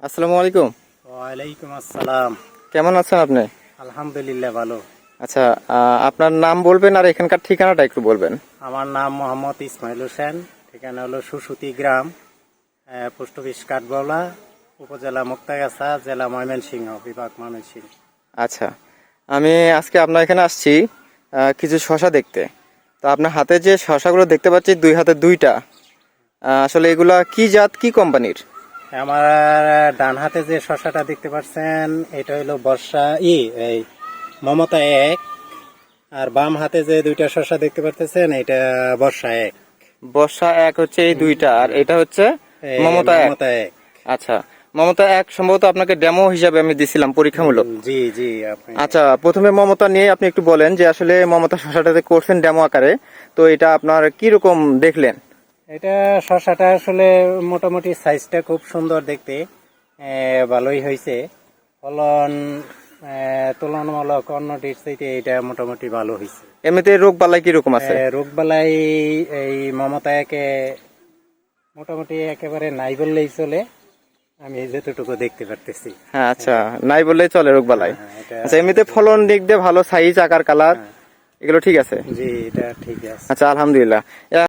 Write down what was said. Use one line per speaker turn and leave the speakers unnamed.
আসসালামু আলাইকুম।
ওয়ালাইকুম আসসালাম।
কেমন আছেন আপনি?
আলহামদুলিল্লাহ ভালো।
আচ্ছা, আপনার নাম বলবেন আর এখানকার ঠিকানাটা একটু বলবেন।
আমার নাম মোহাম্মদ ইসমাইল হোসেন, ঠিকানা হলো সুসুতি গ্রাম, পোস্ট অফিস কাঠবাউলা, উপজেলা মুক্তাগাছা, জেলা ময়মনসিংহ, বিভাগ ময়মনসিংহ।
আচ্ছা, আমি আজকে আপনার এখানে আসছি কিছু শশা দেখতে। তো আপনার হাতে যে শশাগুলো দেখতে পাচ্ছি, দুই হাতে দুইটা, আসলে এগুলা কি জাত, কি কোম্পানির?
আমার ডান হাতে যে শশাটা দেখতে পাচ্ছেন এটা হলো বর্ষা এই মমতা এক, আর বাম হাতে যে দুইটা শশা দেখতে পাচ্ছেন এটা বর্ষা এক।
বর্ষা এক হচ্ছে এই দুইটা, আর এটা হচ্ছে
এই
মমতা এক।
মমতা এক।
আচ্ছা, মমতা এক সম্ভবত আপনাকে ডেমো হিসাবে আমি দিছিলাম, পরীক্ষামূলক।
জি জি আপনি।
আচ্ছা, প্রথমে মমতা নিয়ে আপনি একটু বলেন যে আসলে মমতা শশাটাতে করছেন ডেমো আকারে, তো এটা আপনার কি রকম দেখলেন?
এটা শসাটা আসলে মোটামুটি সাইজটা খুব সুন্দর দেখতে, ভালোই হয়েছে। ফলন তুলনামূলক অন্য ডিশ থেকে এটা মোটামুটি ভালো হয়েছে।
এমনিতে রোগ বালাই কি রকম আছে?
রোগবালাই এই মমতা একে মোটামুটি একেবারে নাই বললেই চলে, আমি যতটুকু দেখতে পারতেছি।
হ্যাঁ, আচ্ছা, নাই বললেই চলে রোগ বালাই।
এটা
আচ্ছা, এমনিতে ফলন দিক দিয়ে ভালো, সাইজ, আকার, কালার এগুলো ঠিক আছে?
জি এটা ঠিক আছে।
আচ্ছা, আলহামদুলিল্লাহ।